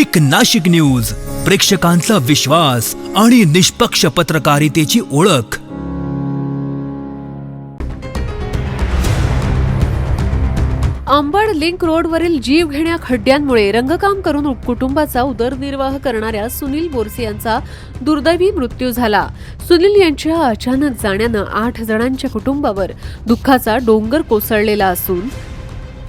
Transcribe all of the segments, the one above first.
एक नाशिक न्यूज, प्रेक्षकांचा विश्वास आणि निष्पक्ष पत्रकारितेची ओळख। अंबड लिंक रोडवरील जीवघेण्या खड्ड्यांमुळे रंगकाम करून कुटुंबाचा उदरनिर्वाह करणाऱ्या सुनील बोरसे यांचा दुर्दैवी मृत्यू झाला। सुनील यांच्या अचानक जाण्यानं 8 जणांच्या कुटुंबावर दुःखाचा डोंगर कोसळलेला असून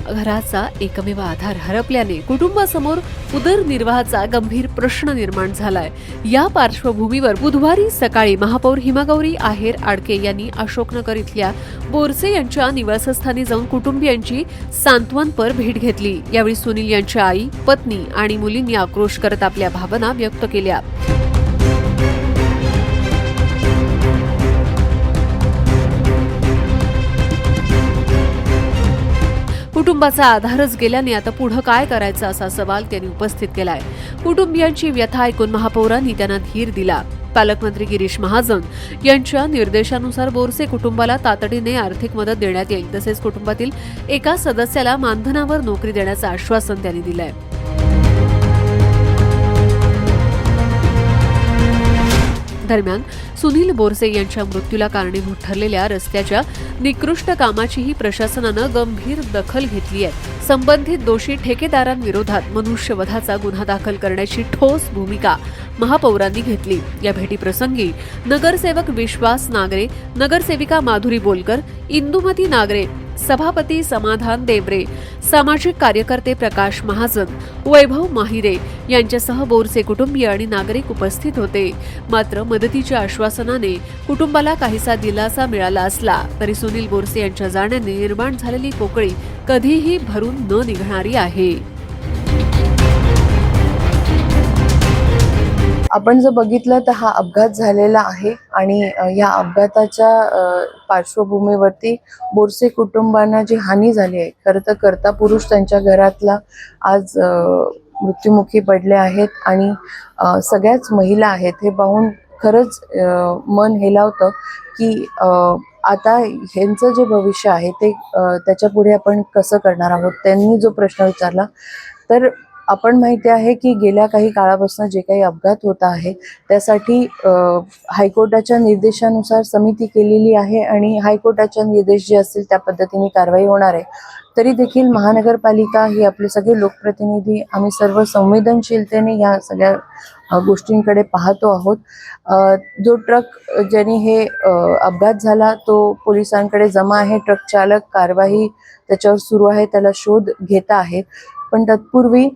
घराचा एकमेव आधार हरपल्याने कुटुंबासमोर उदरनिर्वाहाचा गंभीर प्रश्न निर्माण झालाय। या पार्श्वभूमीवर बुधवारी सकाळी महापौर हिमागौरी आहेर आडके यांनी अशोकनगर इथल्या बोरसे यांच्या निवासस्थानी जाऊन कुटुंबियांची सांत्वनपर भेट घेतली। यावेळी सुनील यांच्या आई, पत्नी आणि मुलींनी आक्रोश करत आपल्या भावना व्यक्त केल्या। कुटुंबाचा आधारच गेल्याने आता पुढे काय करायचं असा सवाल त्यांनी उपस्थित केलाय। कुटुंबियांची व्यथा ऐकून महापौरांनी त्यांना धीर दिला। पालकमंत्री गिरीश महाजन यांच्या निर्देशानुसार बोरसे कुटुंबाला तातडीने आर्थिक मदत देण्यात येईल, तसेच कुटुंबातील एका सदस्याला मानधनावर नोकरी देण्याचं आश्वासन त्यांनी दिलंय। दरम्यान सुनील बोरसे यांच्या मृत्यूला कारणीभूत ठरलेल्या रस्त्याच्या निकृष्ट कामाचीही प्रशासनानं गंभीर दखल घेतली आहे। संबंधित दोषी ठेकेदारांविरोधात मनुष्यवधाचा गुन्हा दाखल करण्याची ठोस भूमिका महापौरांनी घेतली। या भेटीप्रसंगी नगरसेवक विश्वास नागरे, नगरसेविका माधुरी बोलकर, इंदुमती नागरे, सभापती समाधान देवरे, सामाजिक कार्यकर्ते प्रकाश महाजन, वैभव माहिरे यांच्यासह बोरसे कुटुंबीय आणि नागरिक उपस्थित होते। मात्र मदतीच्या आश्वासनाने कुटुंबाला काहीसा दिलासा मिळाला असला तरी सुनील बोरसे यांच्या जाण्याने निर्माण झालेली पोकळी कधीही भरून न निघणारी आहे। आपण जर बघितलं तर हा अपघात झालेला आहे आणि या अपघाताच्या पार्श्वभूमीवरती बोरसे कुटुंबांना जी हानी झाली आहे, खरं तर कर्ता पुरुष त्यांच्या घरातला आज मृत्युमुखी पडले आहेत आणि सगळ्याच महिला आहेत। हे पाहून खरंच मन हेलावतं की आता ह्यांचं जे भविष्य आहे ते त्याच्या पुढे आपण कसं करणार आहोत। त्यांनी जो प्रश्न विचारला तर आपण माहिती आहे की गेल्या काही काळापासून जे काही अपघात होत आहे त्यासाठी हायकोर्टाच्या निर्देशानुसार समिती केलेली आहे आणि हायकोर्टाच्या निर्देश जे असतील त्या पद्धतीने कारवाई होणार आहे। तरी देखील महानगरपालिका ही आपले सगळे लोकप्रतिनिधी आम्ही सर्व संवेदनशीलतेने या सगळ्या गोष्टींकडे पाहतो आहोत। जो ट्रक ज्याने हे अपघात झाला तो पोलिसांकडे जमा आहे। ट्रक चालक कारवाई त्याच्यावर सुरू आहे, त्याला शोध घेता आहेत। पण तत्पूर्वी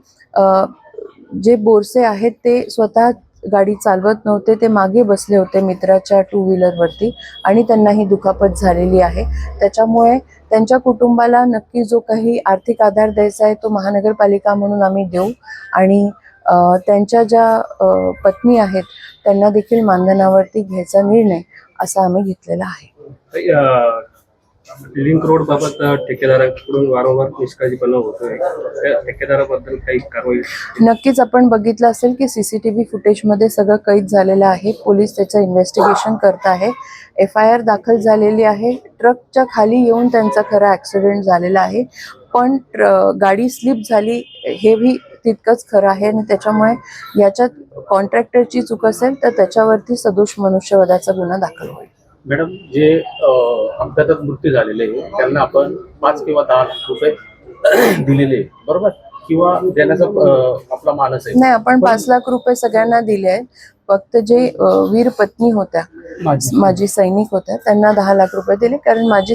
जे बोरसे आहेत ते स्वतः गाडी चालवत नव्हते, ते मागे बसले होते मित्राच्या 2 व्हीलरवरती आणि त्यांनाही दुखापत झालेली आहे। त्याच्यामुळे त्यांच्या कुटुंबाला नक्की जो काही आर्थिक आधार द्यायचा आहे तो महानगरपालिका म्हणून आम्ही देऊ आणि त्यांच्या ज्या पत्नी आहेत त्यांना देखील मानधनावरती घ्यायचा निर्णय असा आम्ही घेतलेला आहे। लिंक रोड बाबत ठेकेदाराकडून वारंवार निष्काळजीपणा होतोय, ठेकेदाराबद्दल काही कारवाई? नक्कीच आपण बघितलं असेल की CCTV फुटेजमध्ये सगळं कैद झालेलं आहे। पोलीस त्याचं इन्व्हेस्टिगेशन करत आहे। FIR दाखल झालेली आहे। ट्रकच्या खाली येऊन त्यांचा खरा ॲक्सिडेंट झालेला आहे, पण गाडी स्लिप झाली हेही तितकंच खरं आहे आणि त्याच्यामुळे याच्यात कॉन्ट्रॅक्टरची चूक असेल तर त्याच्यावरती सदोष मनुष्यवधाचा गुन्हा दाखल होईल। मॅडम, जे अपघातात मृत्यू झालेले त्यांना आपण 5 किंवा 10 लाख रुपये दिलेले, बरोबर, किंवा देण्याचा आपला मानस आहे? नाही, आपण 5 लाख रुपये सगळ्यांना दिले आहेत। फक्त जे वीर पत्नी होत्या, माजी सैनिक होत्या, त्यांना 10 लाख रुपये दिले, कारण माजी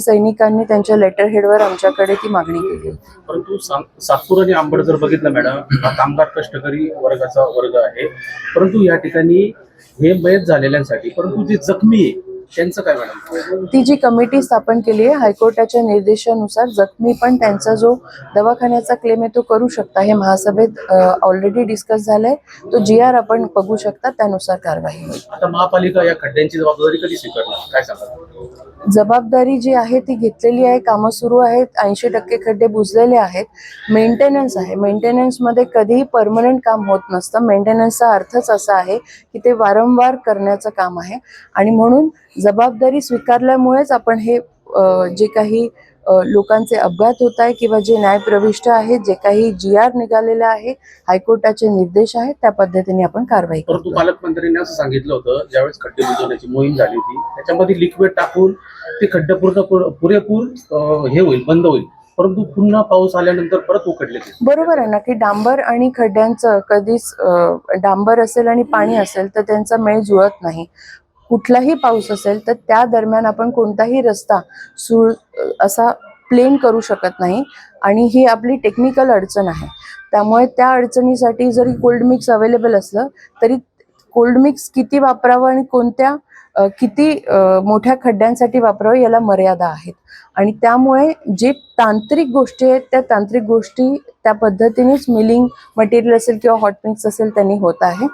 सैनिकांनी त्यांच्या लेटर हेडवर आमच्याकडे ती मागणी केली होती। परंतु सातपूर आणि अंबड जर बघितलं मॅडम, हा कामगार कष्टकरी वर्गाचा वर्ग आहे, परंतु या ठिकाणी हे मयत झालेल्यांसाठी, परंतु जे जखमी आहे त्यांचं काय मॅडम? ती जी कमिटी स्थापन केली आहे हायकोर्टाच्या निर्देशानुसार जखमी पण त्यांचा जो दवाखान्याचा क्लेम आहे तो करू शकता। हे महासभेत ऑलरेडी डिस्कस झालंय। तो GR आपण बघू शकता, त्यानुसार कारवाई होईल। आता महापालिका या खड्ड्यांची जबाबदारी कधी स्वीकारणार, काय सांगा? जबाबदारी जी आहे ती घेतलेली आहे, कामं सुरू आहेत, 80% खड्डे बुजलेले आहेत। मेंटेनन्स आहे, मेंटेनन्समध्ये कधीही परमनंट काम होत नसतं। मेंटेनन्सचा अर्थच असा आहे की ते वारंवार करण्याचं काम आहे आणि म्हणून जबाबदारी स्वीकारल्यामुळेच आपण हे जे काही लोकांचे अपघात होत आहे किंवा जे न्यायप्रविष्ट आहे, जे काही GR निघालेले आहे, हायकोर्टाचे निर्देश आहेत, त्या पद्धतीने आपण कारवाई परंतु करतो. पालकमंत्र्यांनी असं सांगितलं होतं, ज्यावेळेस खड्डे बुजवण्याची मोहीम झाली होती त्याच्यामध्ये लिक्विड टाकून ते खड्डे पुरेपूर हे होईल, बंद होईल, परंतु पुन्हा पाऊस आल्यानंतर परत उकडले ते. बरोबर आहे ना, की डांबर आणि खड्ड्यांचं कधीच डांबर असेल आणि पाणी असेल तर त्यांचा मेळ जुळत नाही. कुठलाही पाऊस असेल तर त्या दरम्यान आपण कोणताही रस्ता असा प्लेन करू शकत नाही आणि ही आपली टेक्निकल अडचण आहे. त्यामुळे त्या अडचणीसाठी जरी कोल्ड मिक्स अवेलेबल असलं तरी कोल्ड मिक्स किती वापरावं आणि कोणत्या किती मोठ्या खड्ड्यांसाठी वापरावं याला मर्यादा आहेत आणि त्यामुळे जे तांत्रिक गोष्टी आहेत त्या तांत्रिक गोष्टी त्या पद्धतीनेच मिलिंग मटेरियल असेल किंवा हॉट मिक्स असेल त्यांनी होत आहे.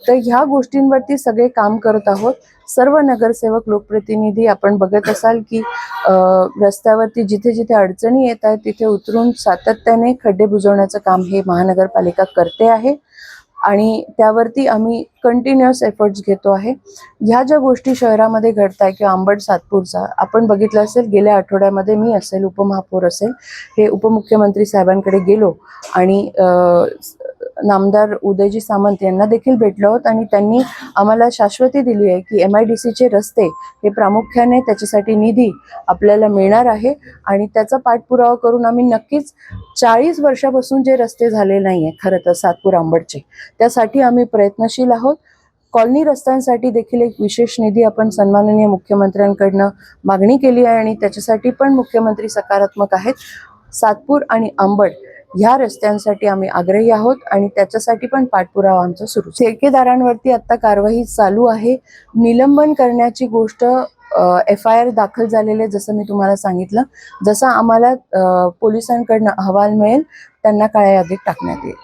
तर ह्या गोष्टींवरती सगळे काम करत आहोत. सर्व नगरसेवक लोकप्रतिनिधी आपण बघत असाल की रस्त्यावरती जिथे जिथे अडचणी येत आहेत तिथे उतरून सातत्याने खड्डे बुजवण्याचं काम हे महानगरपालिका करते आहे आणि त्यावरती आम्ही कंटिन्युअस एफर्ट्स घेतो आहे. ह्या ज्या गोष्टी शहरामध्ये घडत आहे किंवा अंबड सातपूरचा आपण बघितलं असेल, गेल्या आठवड्यामध्ये मी असेल, उपमहापौर असेल, हे उपमुख्यमंत्री साहेबांकडे गेलो आणि नामदार उदयजी सामंत यांना देखील भेटलो आहोत आणि त्यांनी आम्हाला शाश्वती दिली आहे की MIDCचे रस्ते हे प्रामुख्याने त्याच्यासाठी निधी आपल्याला मिळणार आहे आणि त्याचा पाठपुरावा करून आम्ही नक्कीच 40 वर्षापासून जे रस्ते झाले नाही आहे खरं तर सातपूर अंबडचे, त्यासाठी आम्ही प्रयत्नशील आहोत. कॉलनी रस्त्यांसाठी देखील एक विशेष निधी आपण सन्माननीय मुख्यमंत्र्यांकडनं मागणी केली आहे आणि त्याच्यासाठी पण मुख्यमंत्री सकारात्मक आहेत. सातपूर आणि अंबड ह्या रस्त्यांसाठी आम्ही आग्रही आहोत आणि त्याच्यासाठी पण पाठपुरावा आमचा सुरू. ठेकेदारांवरती आता कारवाई चालू आहे. निलंबन करण्याची गोष्ट FIR दाखल झालेले जसं मी तुम्हाला सांगितलं, जसं आम्हाला पोलिसांकडनं अहवाल मिळेल त्यांना काळ्या यादीत टाकण्यात येईल.